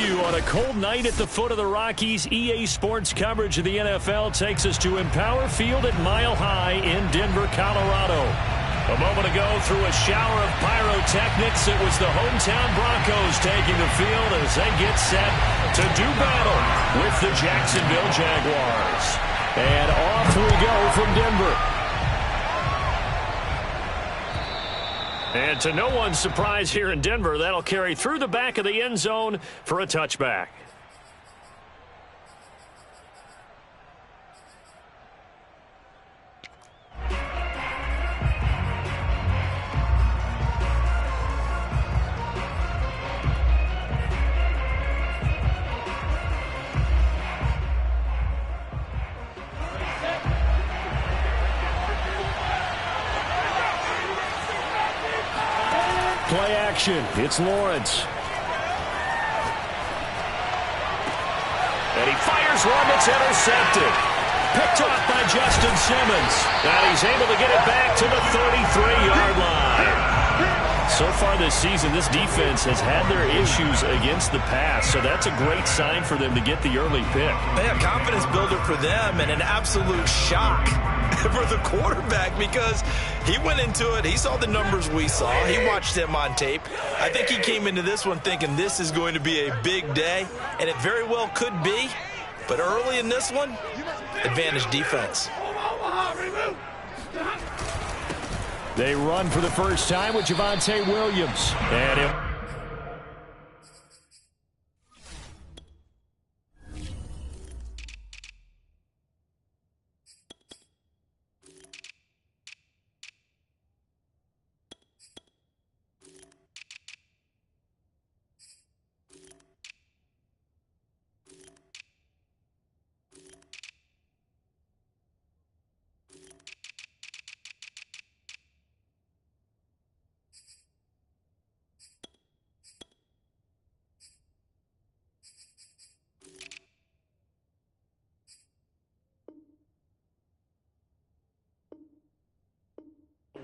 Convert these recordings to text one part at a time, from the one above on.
you. On a cold night at the foot of the Rockies, EA Sports coverage of the NFL takes us to Empower Field at Mile High in Denver, Colorado. A moment ago, through a shower of pyrotechnics, it was the hometown Broncos taking the field as they get set to do battle with the Jacksonville Jaguars. And off we go from Denver. And to no one's surprise here in Denver, that'll carry through the back of the end zone for a touchback. Play action. It's Lawrence. And he fires one that's intercepted. Picked off by Justin Simmons. And he's able to get it back to the 33-yard line. So far this season, this defense has had their issues against the pass, so that's a great sign for them to get the early pick. Yeah, confidence builder for them and an absolute shock for the quarterback because he went into it. He saw the numbers we saw. He watched them on tape. I think he came into this one thinking this is going to be a big day, and it very well could be. But early in this one, advantage defense. They run for the first time with Javonte Williams. And him.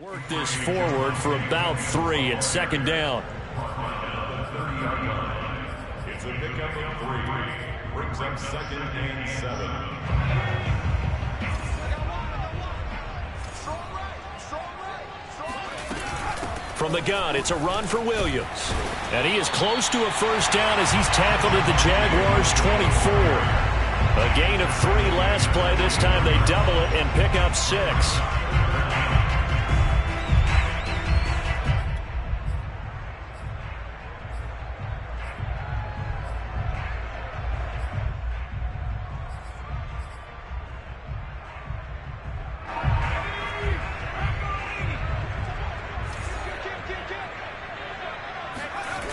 Work this forward for about 3 at second down. It's a pickup of 3. Brings up 2nd and 7. From the gun, it's a run for Williams. And he is close to a first down as he's tackled at the Jaguars' 24. A gain of 3 last play. This time they double it and pick up 6.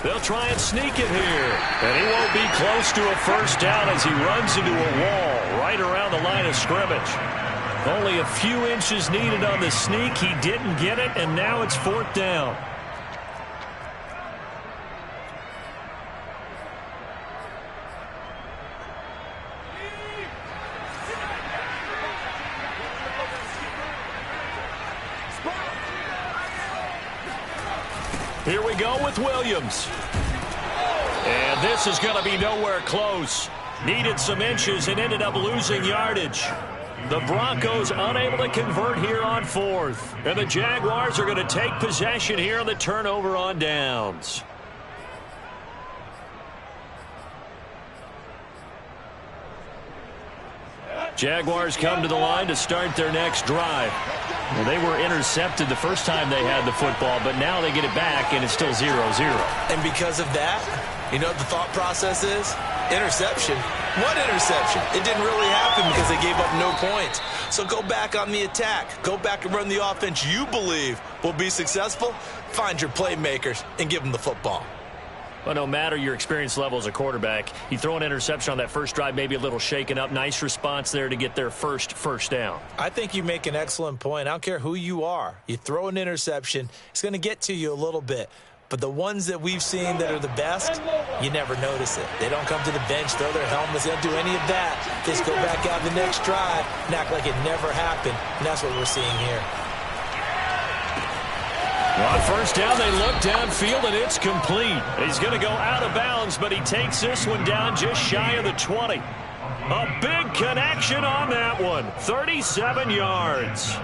They'll try and sneak it here. And he won't be close to a first down as he runs into a wall right around the line of scrimmage. Only a few inches needed on the sneak. He didn't get it, and now it's 4th down. Here we go with Williams. And this is going to be nowhere close. Needed some inches and ended up losing yardage. The Broncos unable to convert here on 4th. And the Jaguars are going to take possession here on the turnover on downs. Jaguars come to the line to start their next drive. Well, they were intercepted the first time they had the football, but now they get it back, and it's still 0-0. And because of that, you know what the thought process is? Interception. What interception? It didn't really happen because they gave up no points. So go back on the attack. Go back and run the offense you believe will be successful. Find your playmakers and give them the football. Well, no matter your experience level as a quarterback, you throw an interception on that first drive, maybe a little shaken up. Nice response there to get their first down. I think you make an excellent point. I don't care who you are. You throw an interception, it's going to get to you a little bit. But the ones that we've seen that are the best, you never notice it. They don't come to the bench, throw their helmets. They don't do any of that. They just go back out the next drive and act like it never happened. And that's what we're seeing here. On first down, they look downfield, and it's complete. He's going to go out of bounds, but he takes this one down just shy of the 20. A big connection on that one. 37 yards.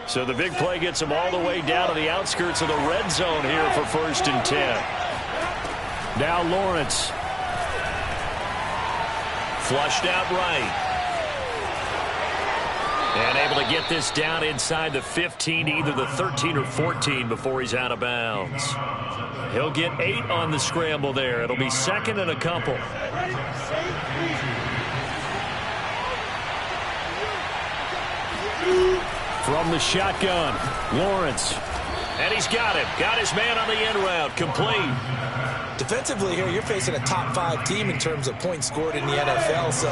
So the big play gets him all the way down to the outskirts of the red zone here for 1st and 10. Now Lawrence. Flushed out right. And able to get this down inside the 15, either the 13 or 14 before he's out of bounds. He'll get 8 on the scramble there. It'll be 2nd and a couple. From the shotgun, Lawrence. And he's got him. Got his man on the end route. Complete. Defensively here, you're facing a top 5 team in terms of points scored in the NFL. So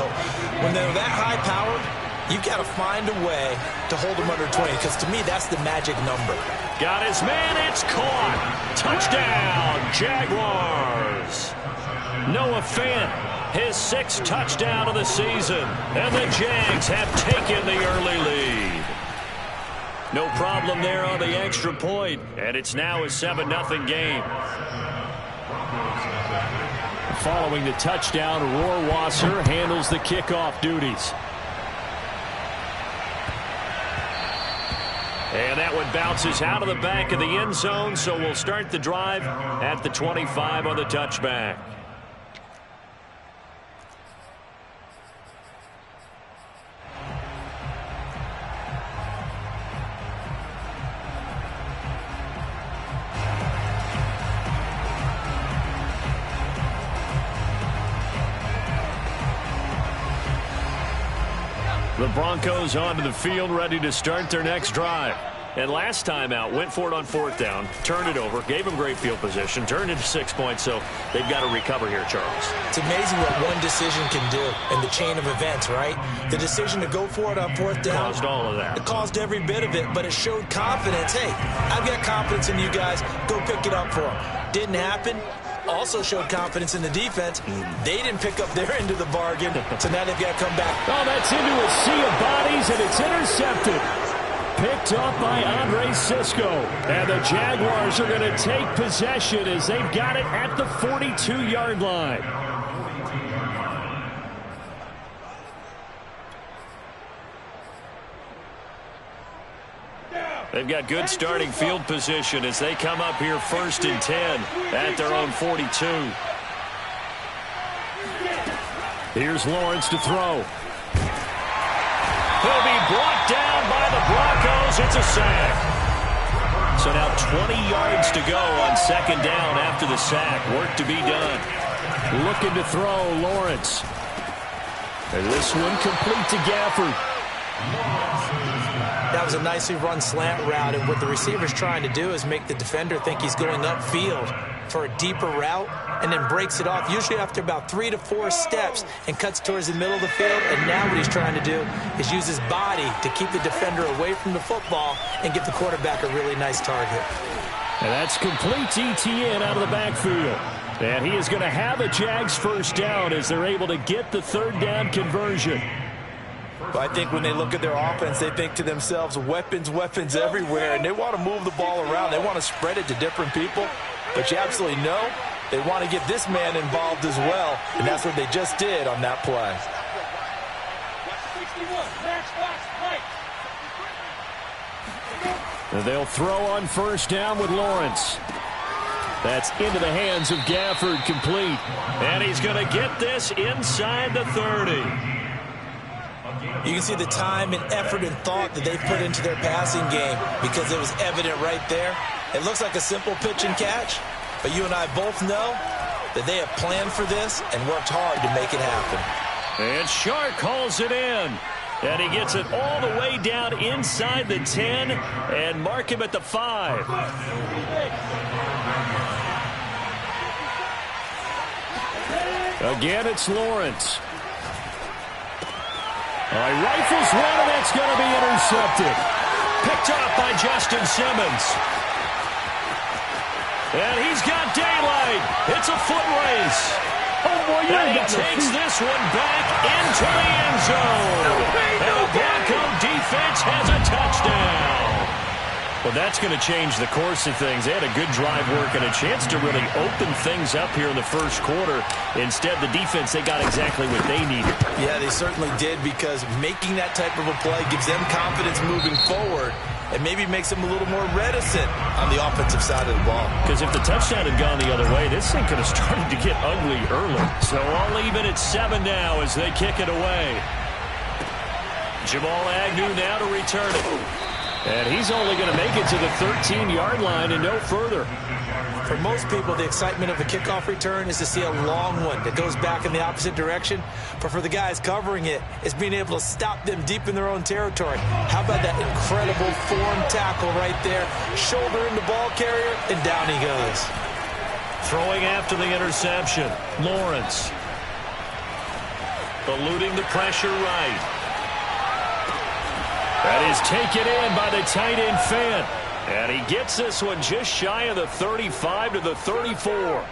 when they're that high-powered, you've got to find a way to hold them under 20, because to me, that's the magic number. Got his man. It's caught. Touchdown, Jaguars. Noah Fant, his 6th touchdown of the season. And the Jags have taken the early lead. No problem there on the extra point. And it's now a 7-0 game. Following the touchdown, Rohrwasser handles the kickoff duties. And that one bounces out of the back of the end zone, so we'll start the drive at the 25 on the touchback. The Broncos onto the field, ready to start their next drive. And last time out, went for it on 4th down, turned it over, gave them great field position, turned into 6 points, so they've got to recover here, Charles. It's amazing what one decision can do in the chain of events, right? The decision to go for it on 4th down. Caused all of that. It caused every bit of it, but it showed confidence. Hey, I've got confidence in you guys. Go pick it up for them. Didn't happen. Also showed confidence in the defense. They didn't pick up their end of the bargain, so now they've got to come back. Oh, that's into a sea of bodies, and it's intercepted. Picked up by Andre Cisco. And the Jaguars are going to take possession as they've got it at the 42-yard line. They've got good starting field position as they come up here 1st and 10 at their own 42. Here's Lawrence to throw. He'll be brought down by the Broncos. It's a sack. So now 20 yards to go on 2nd down after the sack. Work to be done. Looking to throw, Lawrence. And this one complete to Gafford. That was a nicely run slant route, and what the receiver's trying to do is make the defender think he's going upfield for a deeper route, and then breaks it off, usually after about 3 to 4 steps, and cuts towards the middle of the field. And now what he's trying to do is use his body to keep the defender away from the football and give the quarterback a really nice target. And that's complete to Etienne out of the backfield. And he is going to have a Jags 1st down as they're able to get the 3rd down conversion. I think when they look at their offense, they think to themselves, weapons, weapons everywhere, and they want to move the ball around. They want to spread it to different people, but you absolutely know they want to get this man involved as well, and that's what they just did on that play. And they'll throw on 1st down with Lawrence. That's into the hands of Gafford, complete. And he's going to get this inside the 30. You can see the time and effort and thought that they've put into their passing game, because it was evident right there. It looks like a simple pitch and catch, but you and I both know that they have planned for this and worked hard to make it happen. And Shark calls it in. And he gets it all the way down inside the 10 and mark him at the 5. Again, it's Lawrence. All right, rifles one, and that's going to be intercepted. Picked off by Justin Simmons. And he's got daylight. It's a foot race. And he takes this one back into the end zone. And the Bronco defense has a touchdown. Well, that's going to change the course of things. They had a good drive work and a chance to really open things up here in the first quarter. Instead, the defense, they got exactly what they needed. Yeah, they certainly did, because making that type of a play gives them confidence moving forward and maybe makes them a little more reticent on the offensive side of the ball. Because if the touchdown had gone the other way, this thing could have started to get ugly early. So all even at 7 now as they kick it away. Jamal Agnew now to return it. And he's only going to make it to the 13-yard line and no further. For most people, the excitement of a kickoff return is to see a long one that goes back in the opposite direction. But for the guys covering it, it's being able to stop them deep in their own territory. How about that incredible form tackle right there? Shoulder in the ball carrier, and down he goes. Throwing after the interception, Lawrence. Eluding the pressure right. That is taken in by the tight end Fant. And he gets this one just shy of the 35 to the 34.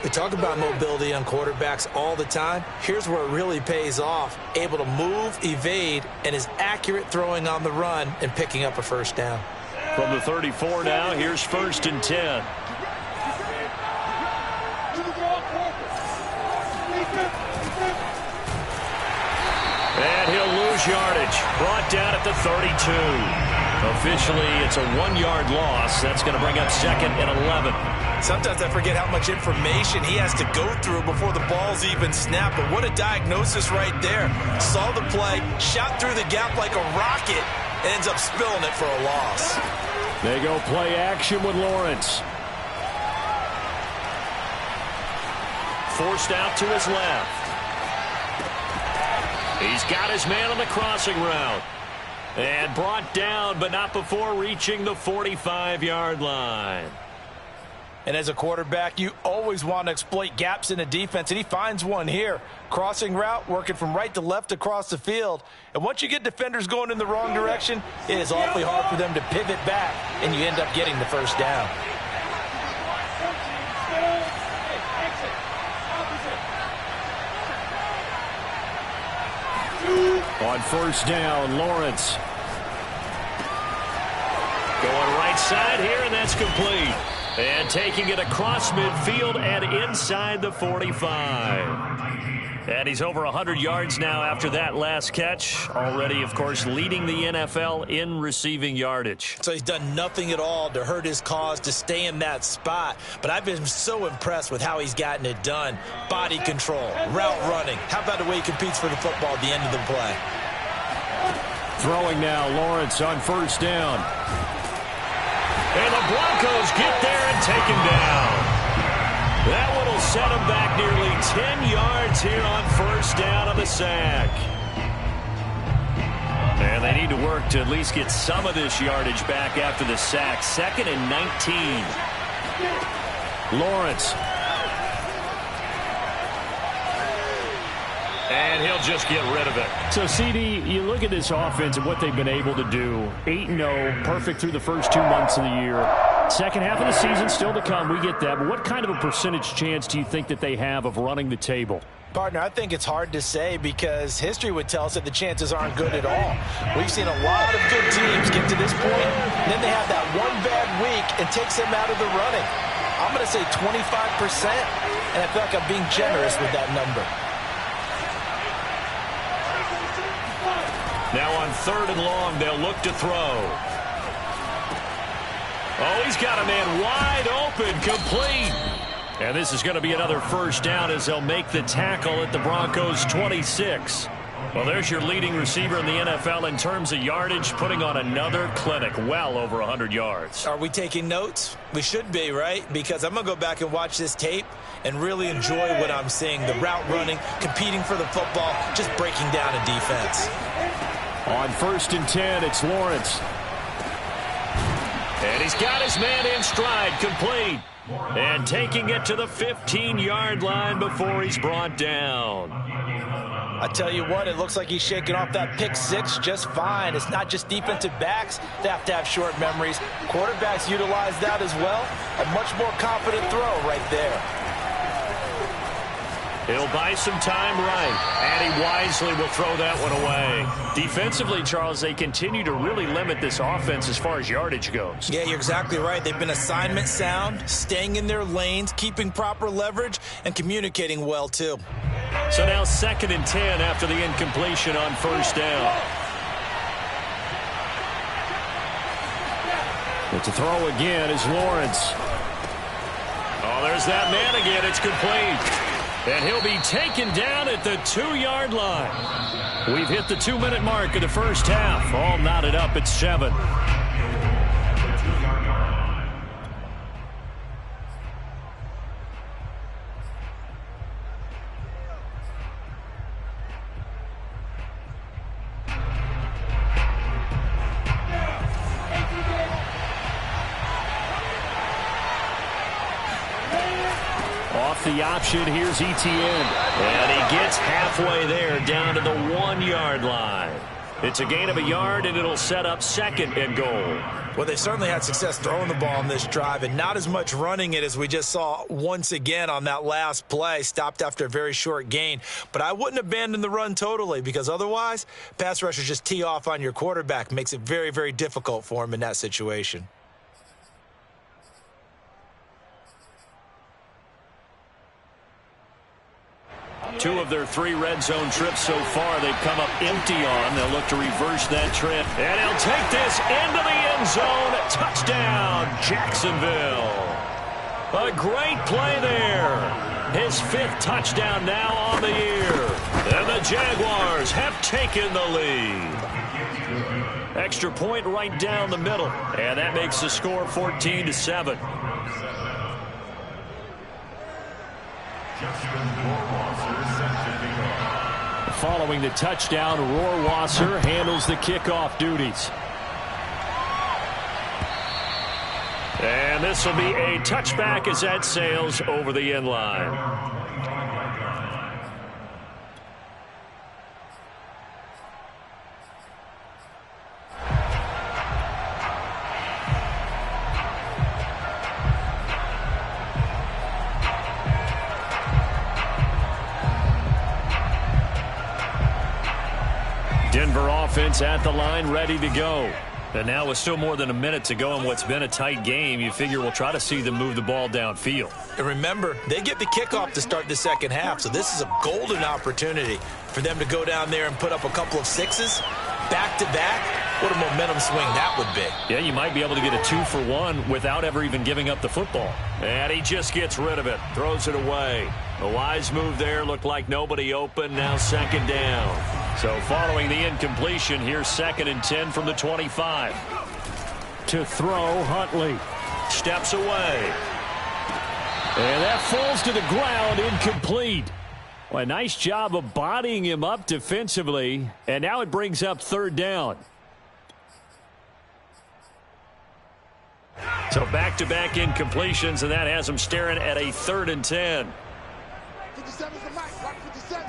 We talk about mobility on quarterbacks all the time. Here's where it really pays off. Able to move, evade, and is accurate throwing on the run and picking up a first down. From the 34 now, here's 1st and 10. And he'll lose yardage. Brought down at the 32. Officially, it's a 1-yard loss. That's going to bring up 2nd and 11. Sometimes I forget how much information he has to go through before the ball's even snapped. But what a diagnosis right there. Saw the play, shot through the gap like a rocket, and ends up spilling it for a loss. They go play action with Lawrence. Forced out to his left. He's got his man on the crossing route. And brought down, but not before reaching the 45-yard line. And as a quarterback, you always want to exploit gaps in a defense, and he finds one here. Crossing route, working from right to left across the field. And once you get defenders going in the wrong direction, it is awfully hard for them to pivot back, and you end up getting the first down. On 1st down, Lawrence. Going right side here, and that's complete. And taking it across midfield and inside the 45. And he's over 100 yards now after that last catch. Already, of course, leading the NFL in receiving yardage. So he's done nothing at all to hurt his cause, to stay in that spot. But I've been so impressed with how he's gotten it done. Body control, route running. How about the way he competes for the football at the end of the play? Throwing now, Lawrence on 1st down. And the Broncos get there and take him down. That one will set him back nearly 10 yards here on 1st down on the sack. And they need to work to at least get some of this yardage back after the sack. 2nd and 19. Lawrence. And he'll just get rid of it. So, CD, you look at this offense and what they've been able to do. 8-0, perfect through the first 2 months of the year. Second half of the season still to come. We get that. But what kind of a percentage chance do you think that they have of running the table? Partner, I think it's hard to say because history would tell us that the chances aren't good at all. We've seen a lot of good teams get to this point, and then they have that one bad week and takes them out of the running. I'm going to say 25%, and I feel like I'm being generous with that number. Now on 3rd and long, they'll look to throw. Oh, he's got a man wide open, complete. And this is going to be another 1st down as they'll make the tackle at the Broncos' 26. Well, there's your leading receiver in the NFL in terms of yardage, putting on another clinic, well over 100 yards. Are we taking notes? We should be, right? Because I'm going to go back and watch this tape and really enjoy what I'm seeing. The route running, competing for the football, just breaking down a defense. On 1st and 10, it's Lawrence. And he's got his man in stride, complete. And taking it to the 15-yard line before he's brought down. I tell you what, it looks like he's shaking off that pick 6 just fine. It's not just defensive backs that have to have short memories. Quarterbacks utilize that as well. A much more confident throw right there. He'll buy some time right, and he wisely will throw that one away. Defensively, Charles, they continue to really limit this offense as far as yardage goes. Yeah, you're exactly right. They've been assignment sound, staying in their lanes, keeping proper leverage, and communicating well, too. So now 2nd and 10 after the incompletion on first down. But to throw again is Lawrence. Oh, there's that man again. It's complete. And he'll be taken down at the 2-yard line. We've hit the 2-minute mark of the first half. All knotted up at 7. The option, here's Etienne, and he gets halfway there down to the 1-yard line. It's a gain of a yard, and it'll set up 2nd and goal. Well, they certainly had success throwing the ball on this drive, and not as much running it as we just saw once again on that last play, stopped after a very short gain. But I wouldn't abandon the run totally, because otherwise, pass rushers just tee off on your quarterback. Makes it very, very difficult for him in that situation. Two of their 3 red zone trips so far they've come up empty on. They'll look to reverse that trip. And he'll take this into the end zone. Touchdown, Jacksonville. A great play there. His 5th touchdown now on the year. And the Jaguars have taken the lead. Extra point right down the middle. And that makes the score 14-7. Following the touchdown, Rohrwasser handles the kickoff duties. And this will be a touchback as that sails over the end line. Denver offense at the line, ready to go. And now with still more than a minute to go in what's been a tight game, you figure we'll try to see them move the ball downfield. And remember, they get the kickoff to start the second half, so this is a golden opportunity for them to go down there and put up a couple of 6s back-to-back. What a momentum swing that would be. Yeah, you might be able to get a 2-for-1 without ever even giving up the football. And he just gets rid of it, throws it away. A wise move there, looked like nobody open, now 2nd down. So following the incompletion, here's 2nd and 10 from the 25. To throw, Huntley steps away. And that falls to the ground, incomplete. Well, a nice job of bodying him up defensively. And now it brings up 3rd down. So back-to-back incompletions, and that has him staring at a 3rd and 10. 57 is the mic. 57.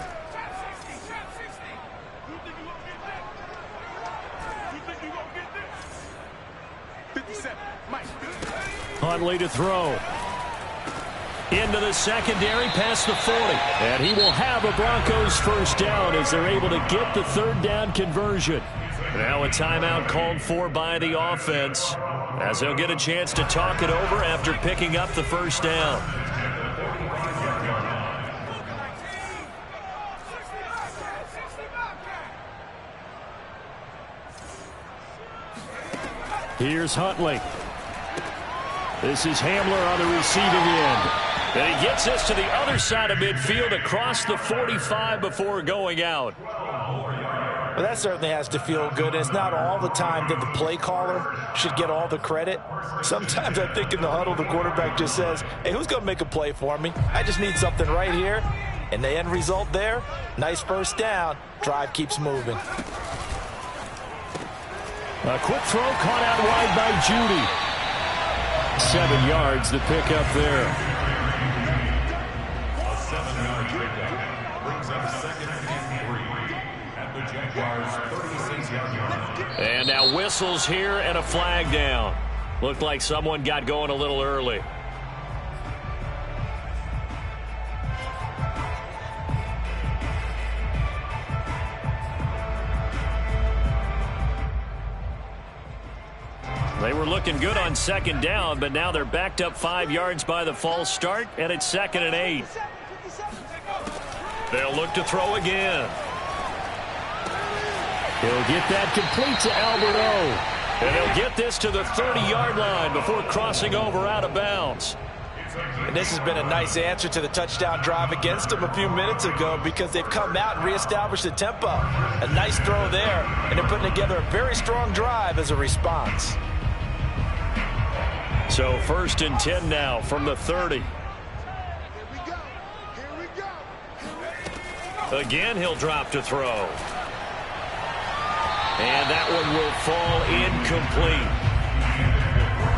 Huntley to throw. Into the secondary, past the 40. And he will have a Broncos 1st down as they're able to get the 3rd down conversion. Now a timeout called for by the offense, as they'll get a chance to talk it over after picking up the 1st down. Here's Huntley. This is Hamler on the receiving end. And he gets us to the other side of midfield across the 45 before going out. Well, that certainly has to feel good. It's not all the time that the play caller should get all the credit. Sometimes I think in the huddle, the quarterback just says, hey, who's going to make a play for me? I just need something right here. And the end result there, nice 1st down. Drive keeps moving. A quick throw caught out wide by Judy. 7 yards to pick up there. A 7-yard pickup brings up 2nd and 3 at the Jaguars' 36-yard line. And now whistles here and a flag down. Looked like someone got going a little early. were looking good on second down, but now they're backed up 5 yards by the false start, and it's 2nd and 8. They'll look to throw again. He'll get that complete to Alberto. And he'll get this to the 30-yard line before crossing over out of bounds. And this has been a nice answer to the touchdown drive against them a few minutes ago because they've come out and reestablished the tempo. A nice throw there, and they're putting together a very strong drive as a response. So 1st and 10 now from the 30. Here we go. Here we go. Again, he'll drop to throw. And that one will fall incomplete.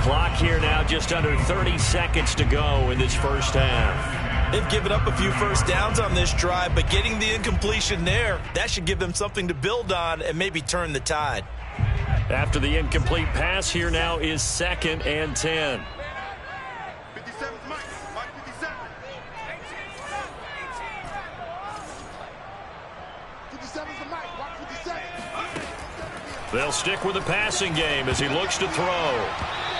Clock here now just under 30 seconds to go in this first half. They've given up a few first downs on this drive, but getting the incompletion there, that should give them something to build on and maybe turn the tide. After the incomplete pass, here now is 2nd and 10. 57's Mike. Mike 57. 57's the Mike. Mike 57. They'll stick with the passing game as he looks to throw.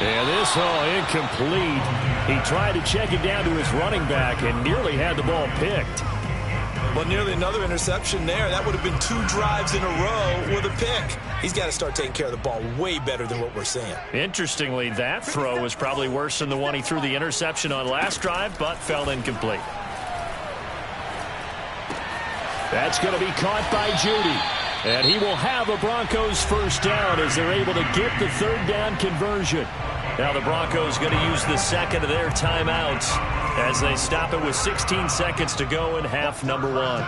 And this incomplete. He tried to check it down to his running back and nearly had the ball picked. Well, nearly another interception there. That would have been 2 drives in a row with a pick. He's got to start taking care of the ball way better than what we're seeing. Interestingly, that throw was probably worse than the one he threw the interception on last drive, but fell incomplete. That's going to be caught by Judy. And he will have a Broncos first down as they're able to get the 3rd down conversion. Now the Broncos going to use the 2nd of their timeouts as they stop it with 16 seconds to go in half number 1.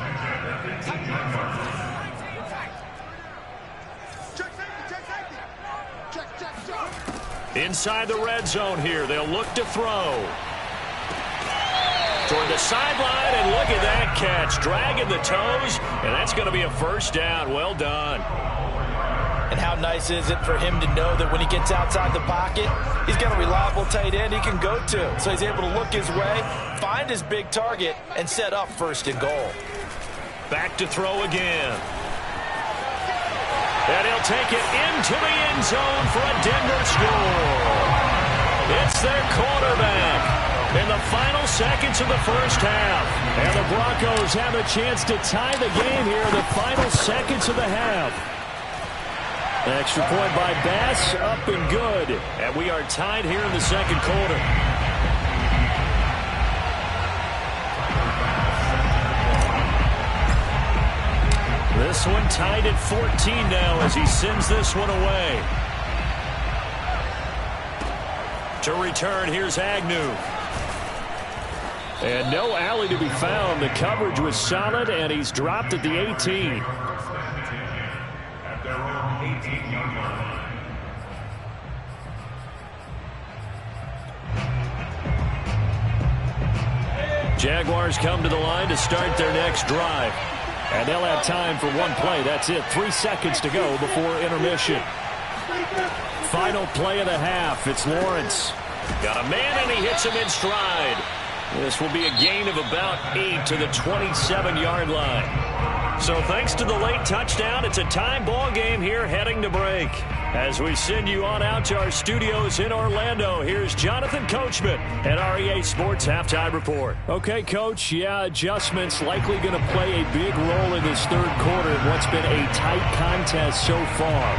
Inside the red zone here, they'll look to throw. Toward the sideline, and look at that catch. Dragging the toes, and that's going to be a first down. Well done. And how nice is it for him to know that when he gets outside the pocket, he's got a reliable tight end he can go to. So he's able to look his way, find his big target, and set up 1st and goal. Back to throw again. And he'll take it into the end zone for a Denver score. It's their quarterback in the final seconds of the first half. And the Broncos have a chance to tie the game here in the final seconds of the half. Extra point by Bass, up and good. And we are tied here in the 2nd quarter. This one tied at 14 now as he sends this one away. To return, here's Agnew. And no alley to be found. The coverage was solid, and he's dropped at the 18. At their own 18-yard line. Jaguars come to the line to start their next drive. And they'll have time for one play. That's it. 3 seconds to go before intermission. Final play of the half. It's Lawrence. Got a man, and he hits him in stride. This will be a gain of about 8 to the 27-yard line. So thanks to the late touchdown, it's a tie ball game here heading to break. As we send you on out to our studios in Orlando, here's Jonathan Coachman at REA Sports Halftime Report. Okay, Coach, adjustments likely going to play a big role in this 3rd quarter in what's been a tight contest so far.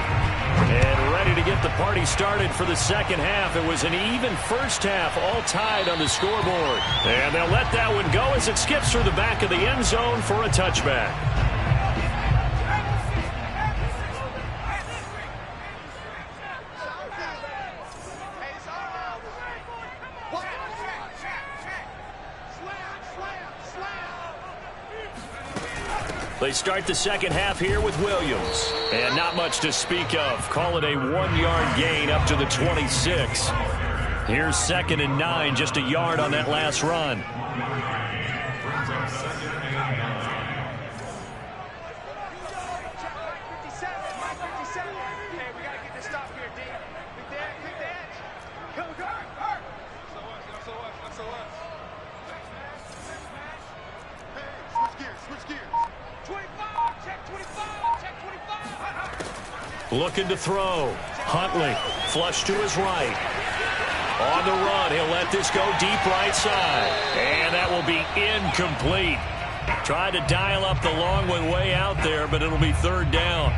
And ready to get the party started for the 2nd half. It was an even first half, all tied on the scoreboard. And they'll let that one go as it skips through the back of the end zone for a touchback. They start the 2nd half here with Williams. And not much to speak of. Call it a 1-yard gain up to the 26. Here's 2nd and 9, just a yard on that last run. Looking to throw. Huntley, flush to his right. On the run, he'll let this go deep right side. And that will be incomplete. Tried to dial up the long one way out there, but it'll be third down.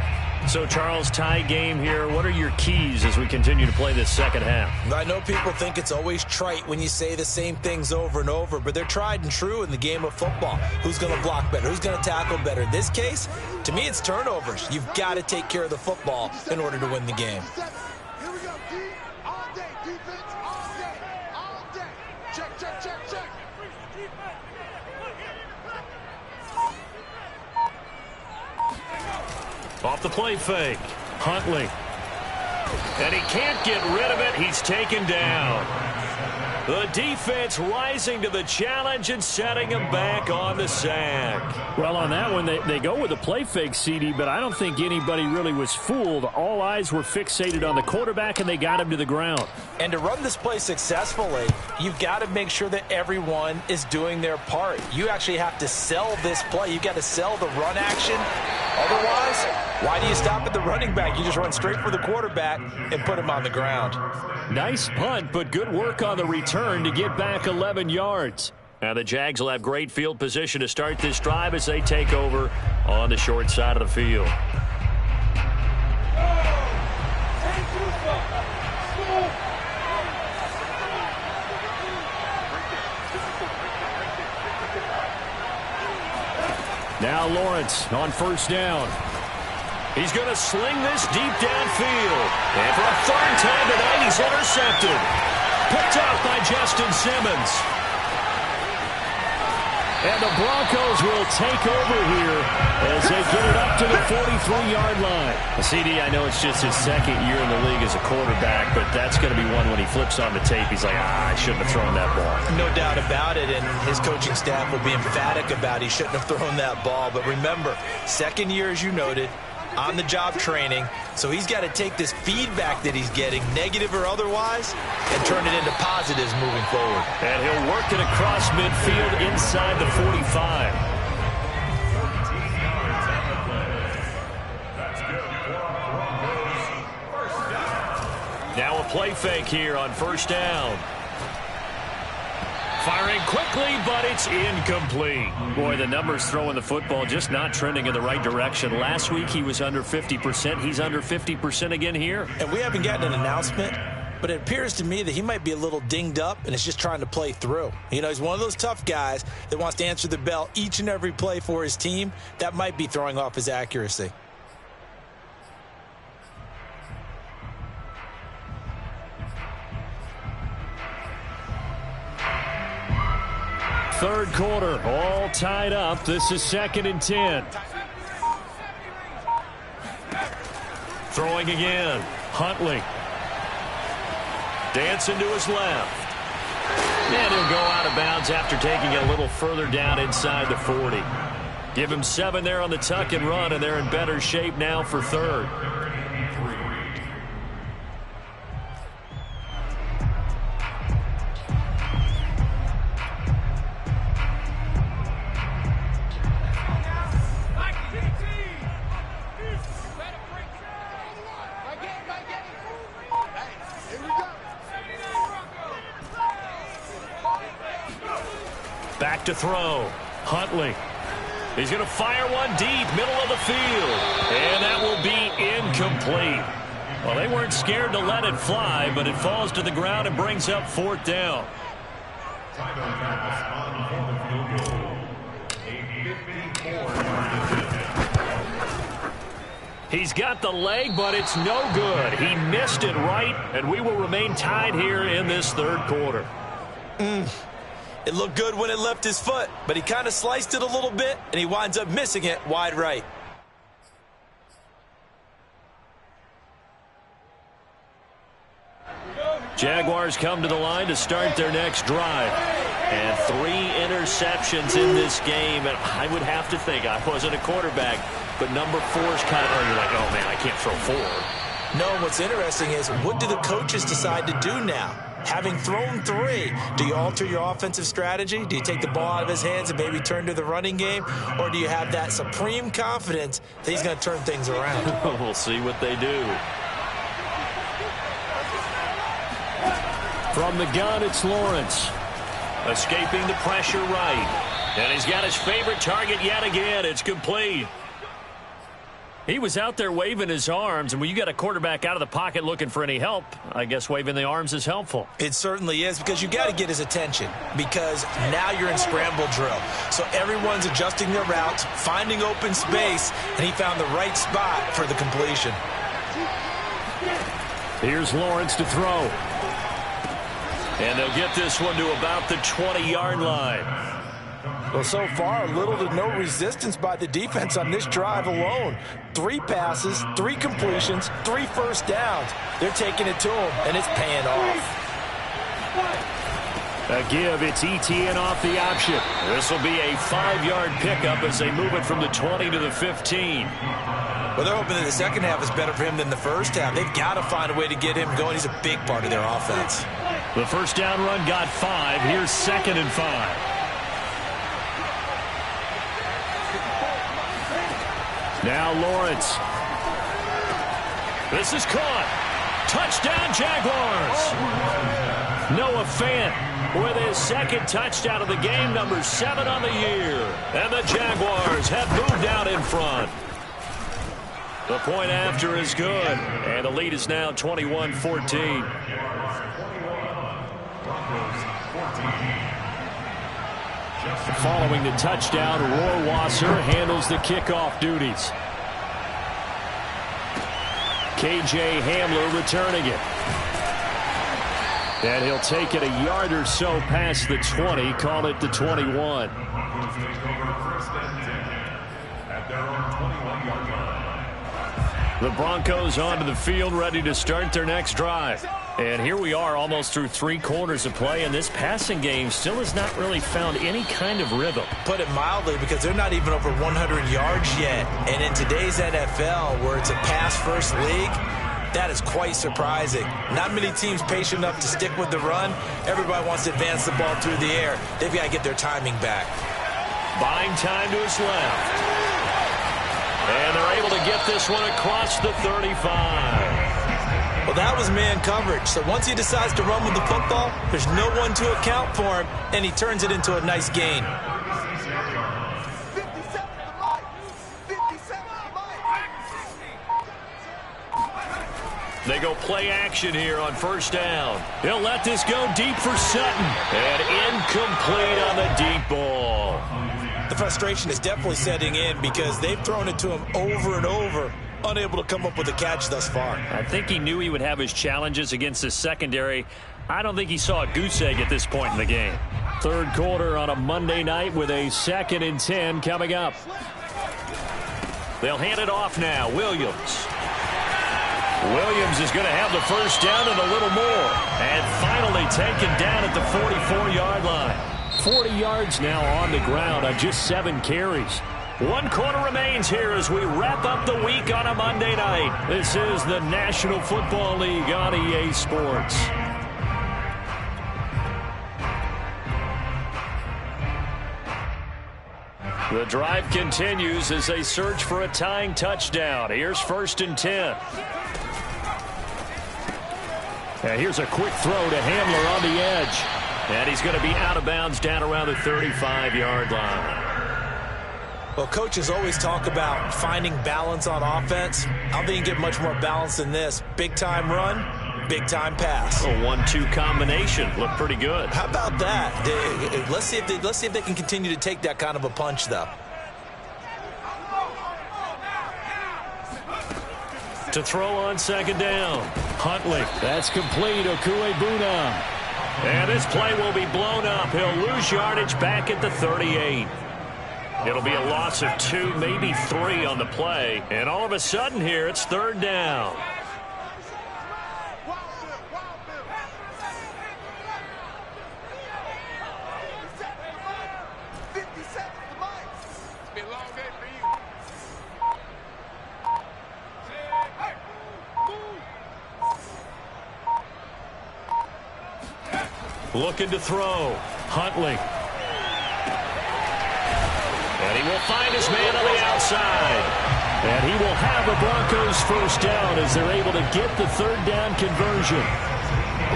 So, Charles, tie game here. What are your keys as we continue to play this second half? I know people think it's always trite when you say the same things over and over, but they're tried and true in the game of football. Who's going to block better? Who's going to tackle better? In this case, to me, it's turnovers. You've got to take care of the football in order to win the game. Here we go, D. All day. Defense all day. All day. Check, check, check, check. Off the play fake. Huntley. And he can't get rid of it. He's taken down. The defense rising to the challenge and setting him back on the sack. Well, on that one, they go with a play fake, CD, but I don't think anybody really was fooled. All eyes were fixated on the quarterback, and they got him to the ground. And to run this play successfully, you've got to make sure that everyone is doing their part. You actually have to sell this play. You've got to sell the run action. Otherwise, why do you stop at the running back? You just run straight for the quarterback and put him on the ground. Nice punt, but good work on the return to get back 11 yards. Now the Jags will have great field position to start this drive as they take over on the short side of the field. Now Lawrence on first down. He's going to sling this deep downfield. And for a third time tonight, he's intercepted. Picked off by Justin Simmons. And the Broncos will take over here as they get it up to the 43-yard line. CD, I know it's just his second year in the league as a quarterback, but that's going to be one when he flips on the tape. He's like, I shouldn't have thrown that ball. No doubt about it, and his coaching staff will be emphatic about he shouldn't have thrown that ball. But remember, second year, as you noted, on-the-job training, so he's got to take this feedback that he's getting, negative or otherwise, and turn it into positives moving forward. And he'll work it across midfield inside the 45. Now a play fake here on first down. Firing quickly, but it's incomplete. Boy, the numbers throwing the football just not trending in the right direction. Last week he was under 50%. He's under 50% again here. And we haven't gotten an announcement, but it appears to me that he might be a little dinged up and is just trying to play through. You know, he's one of those tough guys that wants to answer the bell each and every play for his team. That might be throwing off his accuracy. Third quarter, all tied up. This is 2nd and 10. Throwing again. Huntley. Dancing to his left. And he'll go out of bounds after taking it a little further down inside the 40. Give him 7 there on the tuck and run, and they're in better shape now for third. Back to throw. Huntley. He's going to fire one deep, middle of the field. And that will be incomplete. Well, they weren't scared to let it fly, but it falls to the ground and brings up 4th down. He's got the leg, but it's no good. He missed it right, and we will remain tied here in this third quarter. It looked good when it left his foot, but he kind of sliced it a little bit, and he winds up missing it wide right. Jaguars come to the line to start their next drive. And 3 interceptions in this game, and I would have to think, I wasn't a quarterback, but number 4's kind of, you're like, oh man, I can't throw 4. No, what's interesting is, what do the coaches decide to do now? Having thrown 3, do you alter your offensive strategy? Do you take the ball out of his hands and maybe turn to the running game? Or do you have that supreme confidence that he's going to turn things around? We'll see what they do. From the gun, it's Lawrence. Escaping the pressure right. And he's got his favorite target yet again. It's complete. He was out there waving his arms, and when you got a quarterback out of the pocket looking for any help, I guess waving the arms is helpful. It certainly is, because you got to get his attention, because now you're in scramble drill. So everyone's adjusting their routes, finding open space, and he found the right spot for the completion. Here's Lawrence to throw. And they'll get this one to about the 20-yard line. Well, so far, little to no resistance by the defense on this drive alone. 3 passes, 3 completions, 3 first downs. They're taking it to him, and it's paying off. A give, it's ETN off the option. This will be a 5-yard pickup as they move it from the 20 to the 15. Well, they're hoping that the second half is better for him than the first half. They've got to find a way to get him going. He's a big part of their offense. The first down run got 5. Here's 2nd and 5. Now Lawrence. This is caught. Touchdown, Jaguars. Noah Fant with his 2nd touchdown of the game, number 7 on the year. And the Jaguars have moved out in front. The point after is good. And the lead is now 21-14. Following the touchdown, Rohrwasser handles the kickoff duties. KJ Hamler returning it. And he'll take it a yard or so past the 20, call it the 21. The Broncos onto the field, ready to start their next drive. And here we are almost through 3 quarters of play, and this passing game still has not really found any kind of rhythm. Put it mildly, because they're not even over 100 yards yet. And in today's NFL, where it's a pass-first league, that is quite surprising. Not many teams patient enough to stick with the run. Everybody wants to advance the ball through the air. They've got to get their timing back. Buying time to his left. And they're able to get this one across the 35. Well, that was man coverage. So once he decides to run with the football, there's no one to account for him, and he turns it into a nice gain. 57 to Mike. 57 to Mike. They go play action here on first down. He'll let this go deep for Sutton. And incomplete on the deep ball. The frustration is definitely setting in, because they've thrown it to him over and over, unable to come up with a catch thus far. I think he knew he would have his challenges against the secondary. I don't think he saw a goose egg at this point in the game. 3rd quarter on a Monday night with a 2nd and 10 coming up. They'll hand it off now. Williams. Williams is going to have the first down and a little more. And finally taken down at the 44-yard line. 40 yards now on the ground on just 7 carries. 1 quarter remains here as we wrap up the week on a Monday night. This is the National Football League on EA Sports. The drive continues as they search for a tying touchdown. Here's 1st and 10. And here's a quick throw to Hamler on the edge. And he's going to be out of bounds down around the 35-yard line. Well, coaches always talk about finding balance on offense. I don't think you get much more balance than this. Big-time run, big-time pass. A 1-2 combination. Looked pretty good. How about that? Let's see if they can continue to take that kind of a punch, though. To throw on 2nd down. Huntley. That's complete. Okuebuna. And this play will be blown up. He'll lose yardage back at the 38. It'll be a loss of 2, maybe 3 on the play. And all of a sudden here, it's 3rd down. Looking to throw. Huntley. And he will find his man on the outside. And he will have a Broncos first down as they're able to get the 3rd down conversion.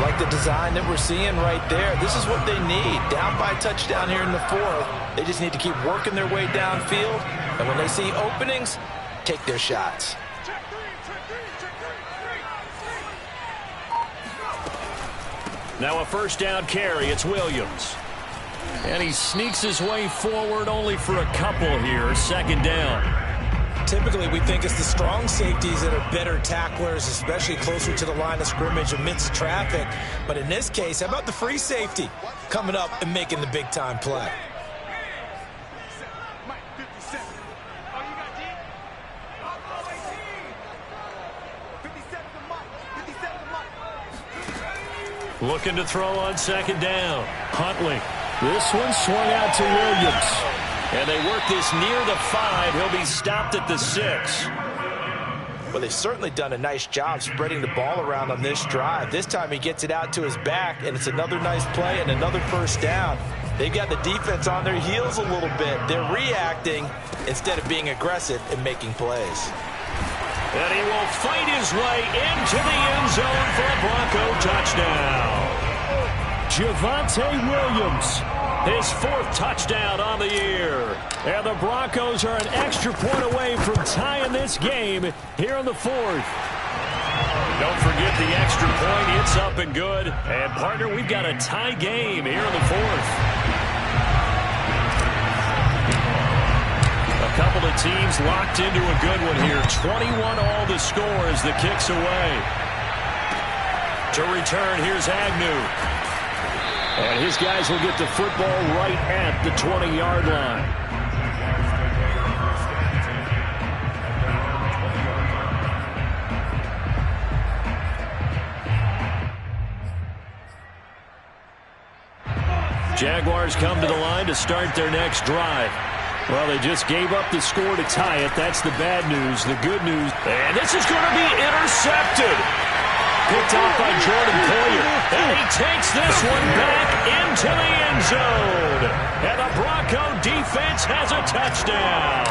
I like the design that we're seeing right there. This is what they need. Down by a touchdown here in the fourth. They just need to keep working their way downfield. And when they see openings, take their shots. Now a first down carry. It's Williams. And he sneaks his way forward only for a couple here. Second down. Typically, we think it's the strong safeties that are better tacklers, especially closer to the line of scrimmage amidst traffic. But in this case, how about the free safety coming up and making the big-time play? Looking to throw on second down. Huntley. This one swung out to Williams. And they work this near the 5. He'll be stopped at the 6. Well, they've certainly done a nice job spreading the ball around on this drive. This time he gets it out to his back, and it's another nice play and another first down. They've got the defense on their heels a little bit. They're reacting instead of being aggressive and making plays. And he will fight his way into the end zone for a Bronco touchdown. Javonte Williams, his 4th touchdown on the year. And the Broncos are an extra point away from tying this game here in the 4th. Don't forget the extra point. It's up and good. And, partner, we've got a tie game here in the 4th. A couple of teams locked into a good one here. 21-all the score as the kick's away. To return, here's Agnew. And his guys will get the football right at the 20-yard line. Jaguars come to the line to start their next drive. Well, they just gave up the score to tie it. That's the bad news. The good news, and this is going to be intercepted. Picked off by Jordan Poyer. And he takes this one back into the end zone. And the Bronco defense has a touchdown.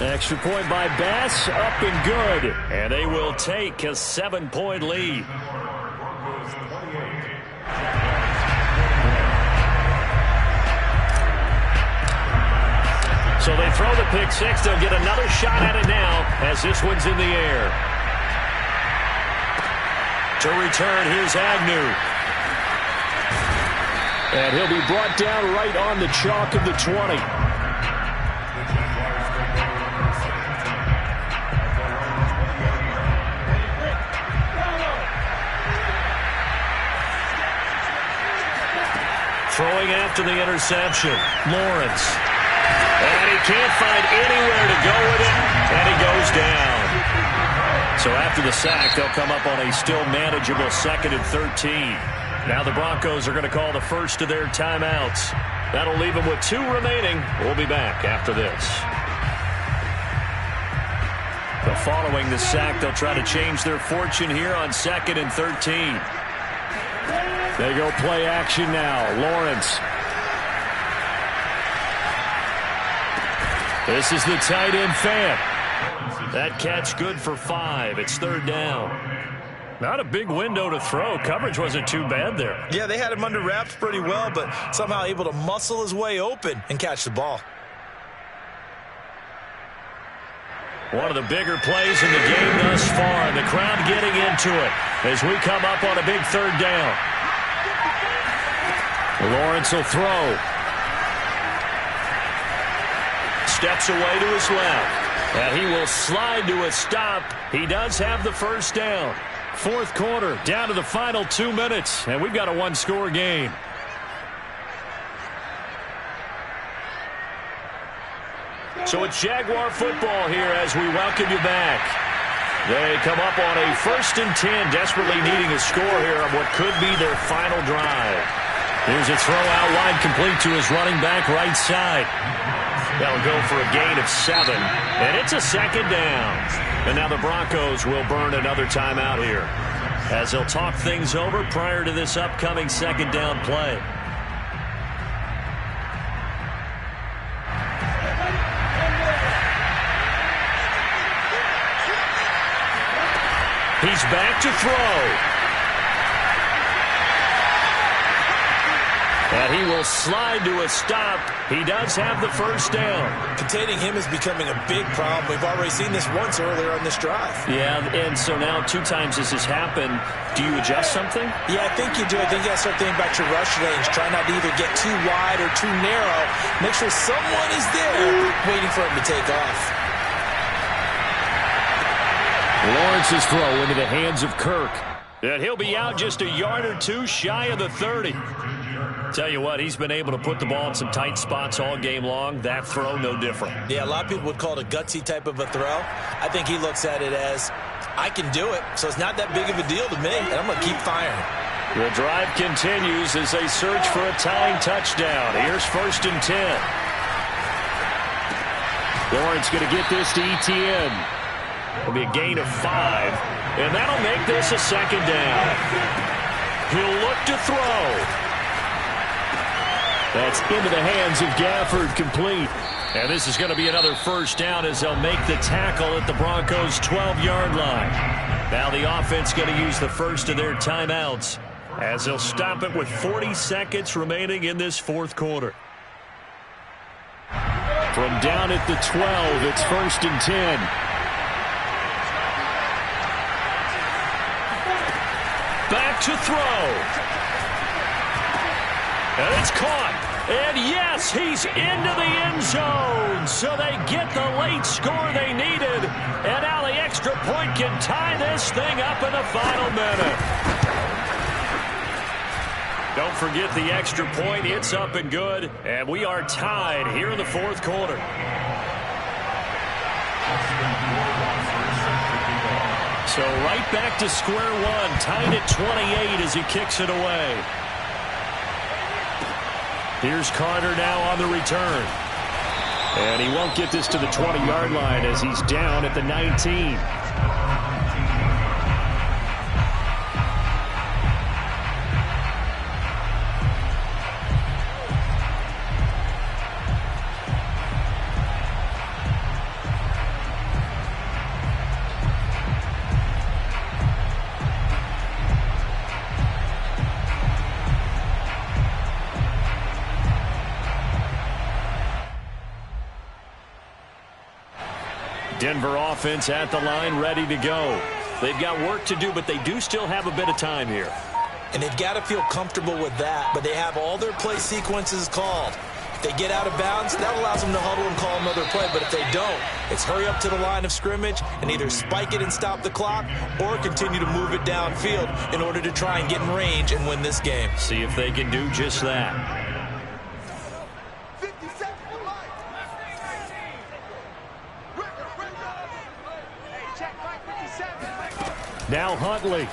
Extra point by Bass, up and good. And they will take a 7-point lead. So they throw the pick six. They'll get another shot at it now as this one's in the air. To return, here's Agnew. And he'll be brought down right on the chalk of the 20. Throwing after the interception, Lawrence. And he can't find anywhere to go with it, and he goes down. So after the sack, they'll come up on a still manageable 2nd and 13. Now the Broncos are going to call the first of their timeouts. That'll leave them with 2 remaining. We'll be back after this. But following the sack, they'll try to change their fortune here on 2nd and 13. They go play action now. Lawrence. This is the tight end Fant. That catch good for 5. It's 3rd down. Not a big window to throw. Coverage wasn't too bad there. Yeah, they had him under wraps pretty well, but somehow able to muscle his way open and catch the ball. One of the bigger plays in the game thus far, and the crowd getting into it as we come up on a big 3rd down. Lawrence will throw. Steps away to his left. And he will slide to a stop. He does have the first down. 4th quarter, down to the final 2 minutes, and we've got a 1-score game. So it's Jaguar football here as we welcome you back. They come up on a 1st and 10, desperately needing a score here on what could be their final drive. Here's a throw out wide, complete to his running back right side. That'll go for a gain of 7, and it's a 2nd down. And now the Broncos will burn another timeout here as they'll talk things over prior to this upcoming 2nd down play. He's back to throw. And he will slide to a stop. He does have the first down. Containing him is becoming a big problem. We've already seen this once earlier on this drive. Yeah, and so now 2 times this has happened. Do you adjust something? Yeah, I think you do. I think you got to start thinking about your rush lanes. Try not to either get too wide or too narrow. Make sure someone is there waiting for him to take off. Lawrence's throw into the hands of Kirk. And he'll be out just a yard or 2 shy of the 30. Tell you what, he's been able to put the ball in some tight spots all game long. That throw, no different. Yeah, a lot of people would call it a gutsy type of a throw. I think he looks at it as, I can do it, so it's not that big of a deal to me, and I'm going to keep firing. The drive continues as they search for a tying touchdown. Here's 1st and 10. Lawrence going to get this to Etienne. It'll be a gain of 5, and that'll make this a 2nd down. He'll look to throw. That's into the hands of Gafford, complete. And this is going to be another 1st down as they'll make the tackle at the Broncos' 12-yard line. Now the offense going to use the first of their timeouts as they'll stop it with 40 seconds remaining in this 4th quarter. From down at the 12, it's 1st and 10. Back to throw. And it's caught. And yes, he's into the end zone. So they get the late score they needed. And now the extra point can tie this thing up in the final minute. Don't forget the extra point. It's up and good. And we are tied here in the 4th quarter. So right back to square one. Tied at 28 as he kicks it away. Here's Carter now on the return. And he won't get this to the 20-yard line as he's down at the 19. Denver offense at the line, ready to go. They've got work to do, but they do still have a bit of time here. And they've got to feel comfortable with that, but they have all their play sequences called. If they get out of bounds, that allows them to huddle and call another play, but if they don't, it's hurry up to the line of scrimmage and either spike it and stop the clock or continue to move it downfield in order to try and get in range and win this game. See if they can do just that. Now Huntley.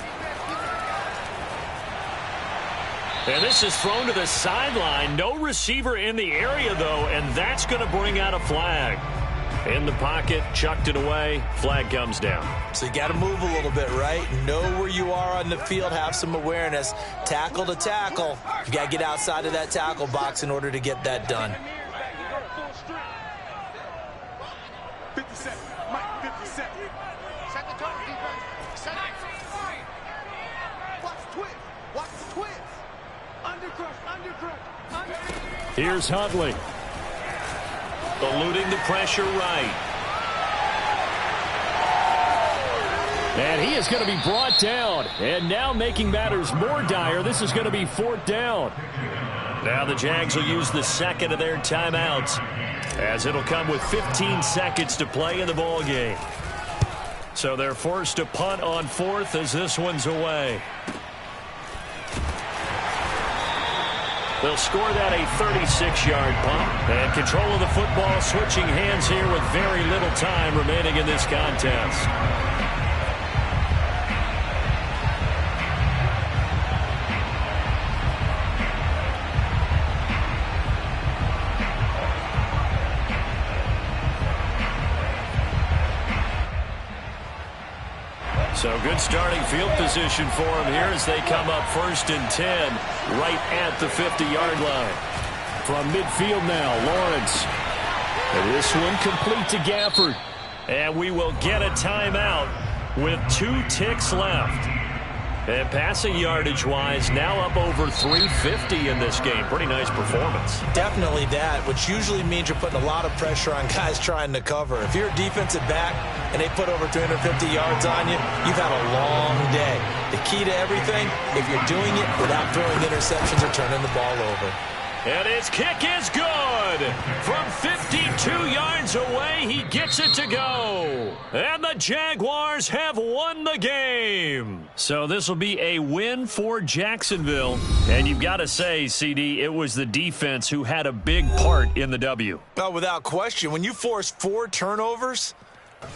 And this is thrown to the sideline. No receiver in the area, though, and that's going to bring out a flag. In the pocket, chucked it away. Flag comes down. So you got to move a little bit, right? Know where you are on the field. Have some awareness. Tackle to tackle. You got to get outside of that tackle box in order to get that done. 57. Mike, 57. Set the tone, defense. Set it. Watch the twist. Watch the twist. Undercrush. Here's Huntley. Eluding the pressure right. And he is going to be brought down. And now making matters more dire, this is going to be 4th down. Now the Jags will use the second of their timeouts, as it'll come with 15 seconds to play in the ball game. So they're forced to punt on 4th as this one's away. They'll score that a 36-yard punt. And control of the football switching hands here with very little time remaining in this contest. So good starting field position for them here as they come up 1st and 10 right at the 50-yard line. From midfield now, Lawrence. And this one complete to Gafford. And we will get a timeout with 2 ticks left. And passing yardage-wise, now up over 350 in this game. Pretty nice performance. Definitely that, which usually means you're putting a lot of pressure on guys trying to cover. If you're a defensive back and they put over 350 yards on you, you've had a long day. The key to everything, if you're doing it without throwing interceptions or turning the ball over. And his kick is good. From 52 yards away, he gets it to go. And the Jaguars have won the game. So this will be a win for Jacksonville. And you've got to say, CD, it was the defense who had a big part in the W. Well, without question, when you force 4 turnovers,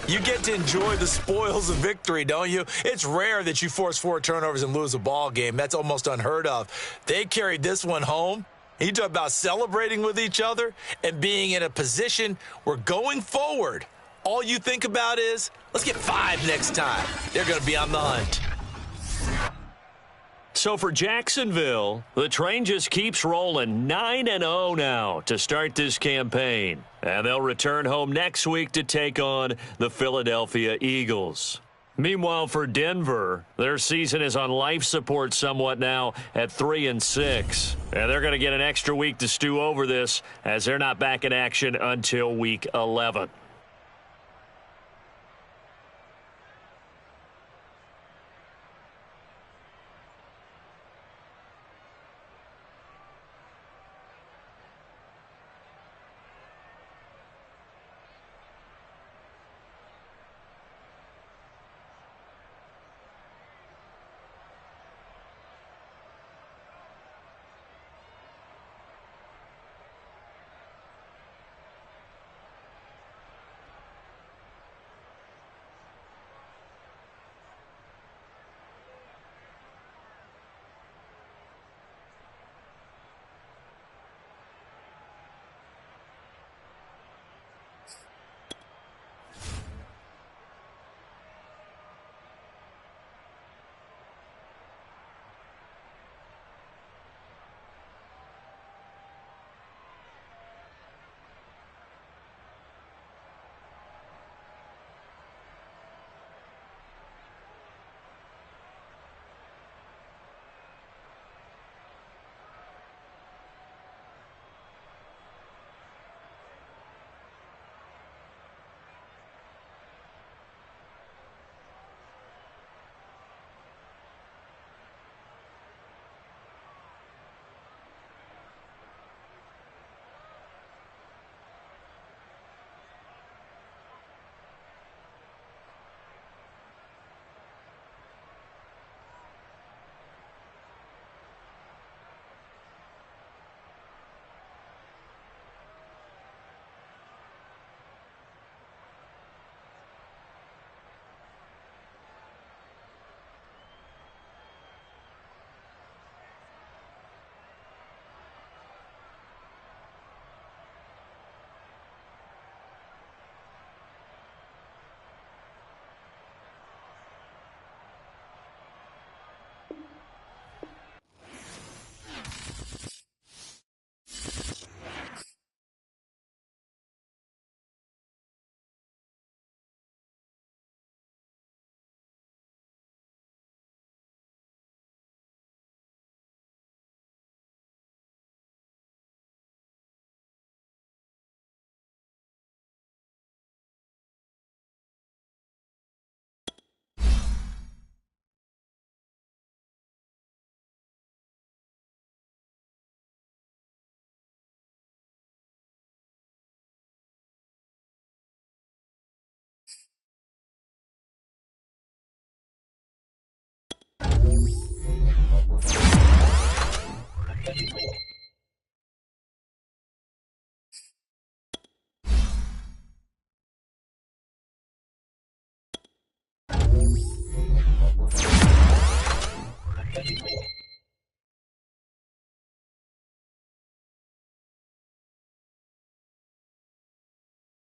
you get to enjoy the spoils of victory, don't you? It's rare that you force 4 turnovers and lose a ball game. That's almost unheard of. They carried this one home. You talk about celebrating with each other and being in a position where going forward, all you think about is, let's get 5 next time. They're going to be on the hunt. So for Jacksonville, the train just keeps rolling 9-0 now to start this campaign. And they'll return home next week to take on the Philadelphia Eagles. Meanwhile, for Denver, their season is on life support somewhat now at 3-6. And they're going to get an extra week to stew over this as they're not back in action until week 11.